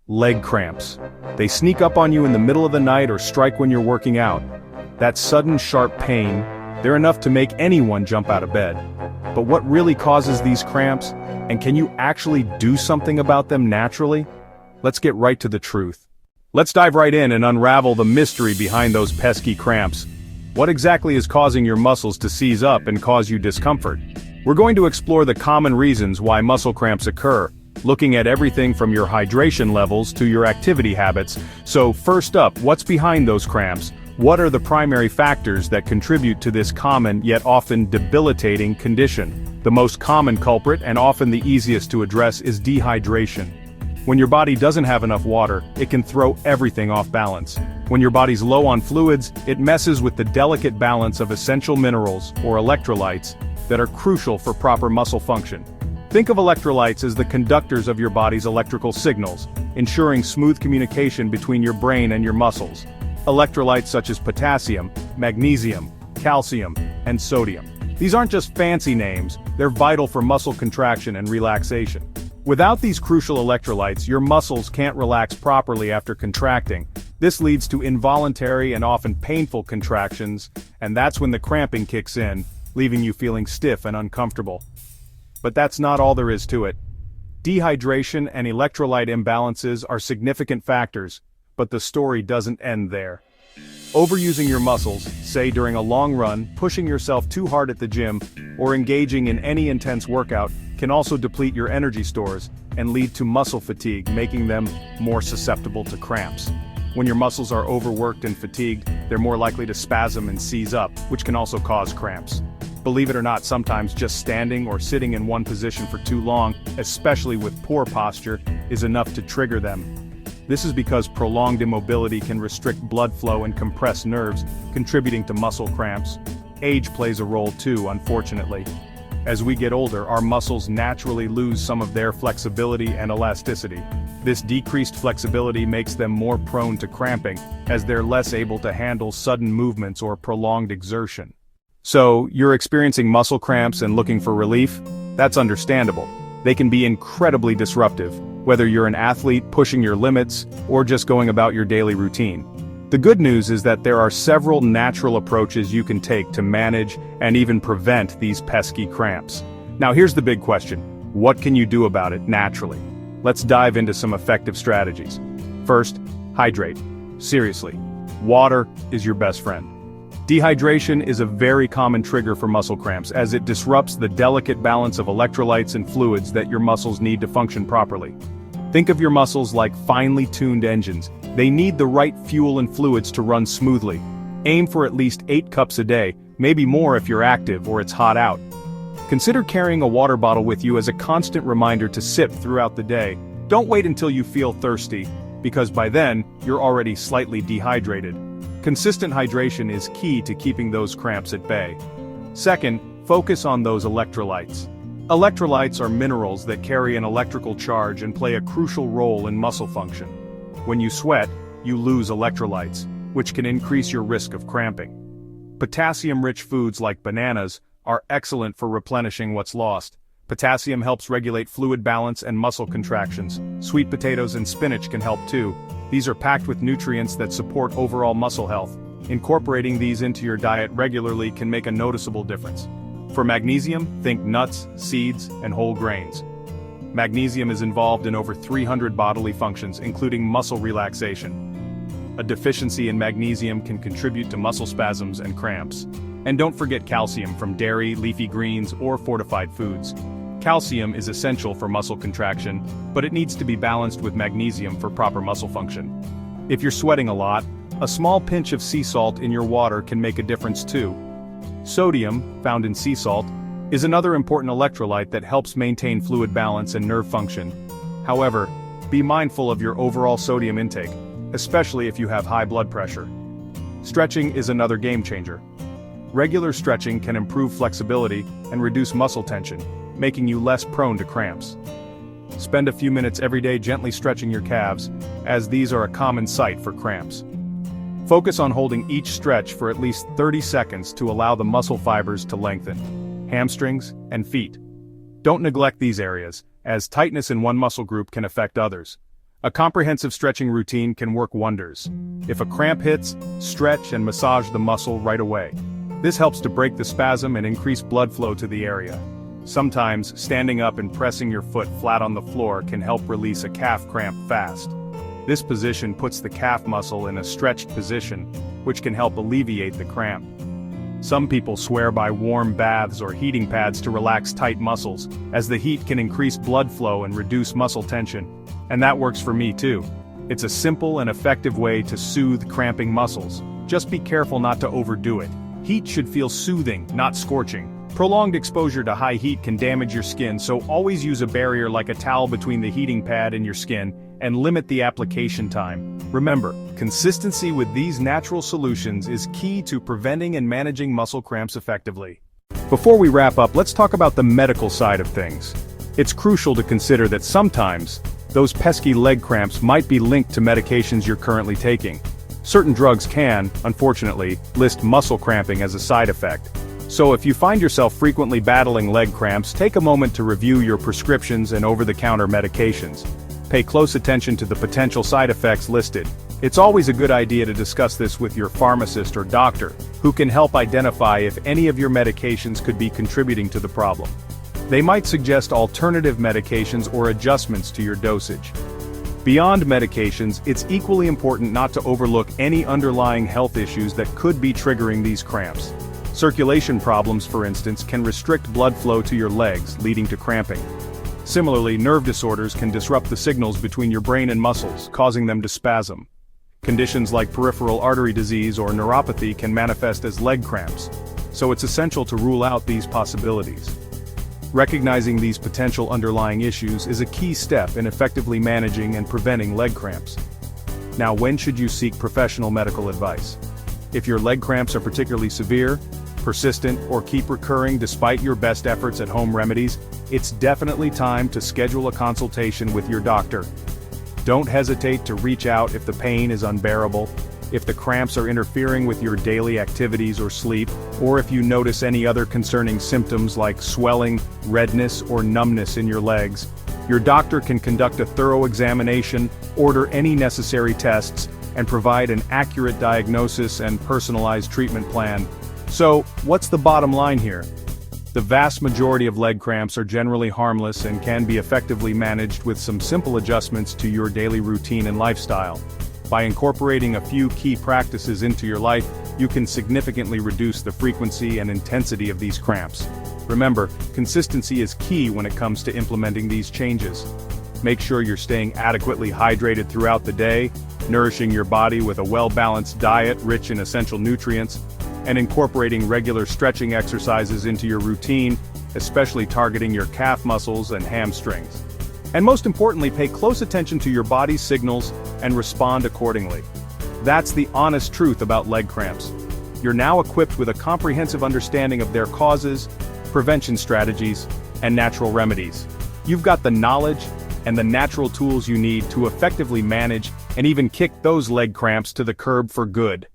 Leg cramps. They sneak up on you in the middle of the night or strike when you're working out. That sudden sharp pain, they're enough to make anyone jump out of bed. But what really causes these cramps? And can you actually do something about them naturally? Let's get right to the truth. Let's dive right in and unravel the mystery behind those pesky cramps. What exactly is causing your muscles to seize up and cause you discomfort? We're going to explore the common reasons why muscle cramps occur, looking at everything from your hydration levels to your activity habits. So first up, what's behind those cramps? What are the primary factors that contribute to this common yet often debilitating condition? The most common culprit and often the easiest to address is dehydration. When your body doesn't have enough water, it can throw everything off balance. When your body's low on fluids, it messes with the delicate balance of essential minerals, or electrolytes, that are crucial for proper muscle function. Think of electrolytes as the conductors of your body's electrical signals, ensuring smooth communication between your brain and your muscles. Electrolytes such as potassium, magnesium, calcium, and sodium. These aren't just fancy names, they're vital for muscle contraction and relaxation. Without these crucial electrolytes, your muscles can't relax properly after contracting. This leads to involuntary and often painful contractions, and that's when the cramping kicks in, leaving you feeling stiff and uncomfortable. But that's not all there is to it. Dehydration and electrolyte imbalances are significant factors, but the story doesn't end there. Overusing your muscles, say during a long run, pushing yourself too hard at the gym, or engaging in any intense workout, can also deplete your energy stores and lead to muscle fatigue, making them more susceptible to cramps. When your muscles are overworked and fatigued, they're more likely to spasm and seize up, which can also cause cramps. Believe it or not, sometimes just standing or sitting in one position for too long, especially with poor posture, is enough to trigger them. This is because prolonged immobility can restrict blood flow and compress nerves, contributing to muscle cramps. Age plays a role too, unfortunately. As we get older, our muscles naturally lose some of their flexibility and elasticity. This decreased flexibility makes them more prone to cramping, as they're less able to handle sudden movements or prolonged exertion. So, you're experiencing muscle cramps and looking for relief? That's understandable. They can be incredibly disruptive, whether you're an athlete pushing your limits, or just going about your daily routine. The good news is that there are several natural approaches you can take to manage and even prevent these pesky cramps. Now here's the big question: what can you do about it naturally? Let's dive into some effective strategies. First, hydrate. Seriously, water is your best friend. Dehydration is a very common trigger for muscle cramps, as it disrupts the delicate balance of electrolytes and fluids that your muscles need to function properly. Think of your muscles like finely tuned engines. They need the right fuel and fluids to run smoothly. Aim for at least 8 cups a day, maybe more if you're active or it's hot out. Consider carrying a water bottle with you as a constant reminder to sip throughout the day. Don't wait until you feel thirsty, because by then, you're already slightly dehydrated. Consistent hydration is key to keeping those cramps at bay. Second, focus on those electrolytes. Electrolytes are minerals that carry an electrical charge and play a crucial role in muscle function. When you sweat, you lose electrolytes, which can increase your risk of cramping. Potassium-rich foods like bananas are excellent for replenishing what's lost. Potassium helps regulate fluid balance and muscle contractions. Sweet potatoes and spinach can help too. These are packed with nutrients that support overall muscle health. Incorporating these into your diet regularly can make a noticeable difference. For magnesium, think nuts, seeds, and whole grains. Magnesium is involved in over 300 bodily functions, including muscle relaxation. A deficiency in magnesium can contribute to muscle spasms and cramps. And don't forget calcium from dairy, leafy greens, or fortified foods. Calcium is essential for muscle contraction, but it needs to be balanced with magnesium for proper muscle function. If you're sweating a lot, a small pinch of sea salt in your water can make a difference too. Sodium, found in sea salt, is another important electrolyte that helps maintain fluid balance and nerve function. However, be mindful of your overall sodium intake, especially if you have high blood pressure. Stretching is another game changer. Regular stretching can improve flexibility and reduce muscle tension, making you less prone to cramps. Spend a few minutes every day gently stretching your calves, as these are a common sight for cramps. Focus on holding each stretch for at least 30 seconds to allow the muscle fibers to lengthen. Hamstrings and feet. Don't neglect these areas, as tightness in one muscle group can affect others. A comprehensive stretching routine can work wonders. If a cramp hits, stretch and massage the muscle right away. This helps to break the spasm and increase blood flow to the area. Sometimes, standing up and pressing your foot flat on the floor can help release a calf cramp fast. This position puts the calf muscle in a stretched position, which can help alleviate the cramp. Some people swear by warm baths or heating pads to relax tight muscles, as the heat can increase blood flow and reduce muscle tension. And that works for me too. It's a simple and effective way to soothe cramping muscles. Just be careful not to overdo it. Heat should feel soothing, not scorching. Prolonged exposure to high heat can damage your skin, so always use a barrier like a towel between the heating pad and your skin, and limit the application time. Remember, consistency with these natural solutions is key to preventing and managing muscle cramps effectively. Before we wrap up, let's talk about the medical side of things. It's crucial to consider that sometimes, those pesky leg cramps might be linked to medications you're currently taking. Certain drugs can, unfortunately, list muscle cramping as a side effect. So if you find yourself frequently battling leg cramps, take a moment to review your prescriptions and over-the-counter medications. Pay close attention to the potential side effects listed. It's always a good idea to discuss this with your pharmacist or doctor, who can help identify if any of your medications could be contributing to the problem. They might suggest alternative medications or adjustments to your dosage. Beyond medications, it's equally important not to overlook any underlying health issues that could be triggering these cramps. Circulation problems, for instance, can restrict blood flow to your legs, leading to cramping. Similarly, nerve disorders can disrupt the signals between your brain and muscles, causing them to spasm. Conditions like peripheral artery disease or neuropathy can manifest as leg cramps, so it's essential to rule out these possibilities. Recognizing these potential underlying issues is a key step in effectively managing and preventing leg cramps. Now, when should you seek professional medical advice? If your leg cramps are particularly severe, persistent, or keep recurring despite your best efforts at home remedies, it's definitely time to schedule a consultation with your doctor. Don't hesitate to reach out if the pain is unbearable, if the cramps are interfering with your daily activities or sleep, or if you notice any other concerning symptoms like swelling, redness, or numbness in your legs. Your doctor can conduct a thorough examination, order any necessary tests, and provide an accurate diagnosis and personalized treatment plan. So, what's the bottom line here? The vast majority of leg cramps are generally harmless and can be effectively managed with some simple adjustments to your daily routine and lifestyle. By incorporating a few key practices into your life, you can significantly reduce the frequency and intensity of these cramps. Remember, consistency is key when it comes to implementing these changes. Make sure you're staying adequately hydrated throughout the day, nourishing your body with a well-balanced diet rich in essential nutrients, and incorporating regular stretching exercises into your routine, especially targeting your calf muscles and hamstrings. And most importantly, pay close attention to your body's signals and respond accordingly. That's the honest truth about leg cramps. You're now equipped with a comprehensive understanding of their causes, prevention strategies, and natural remedies. You've got the knowledge and the natural tools you need to effectively manage and even kick those leg cramps to the curb for good.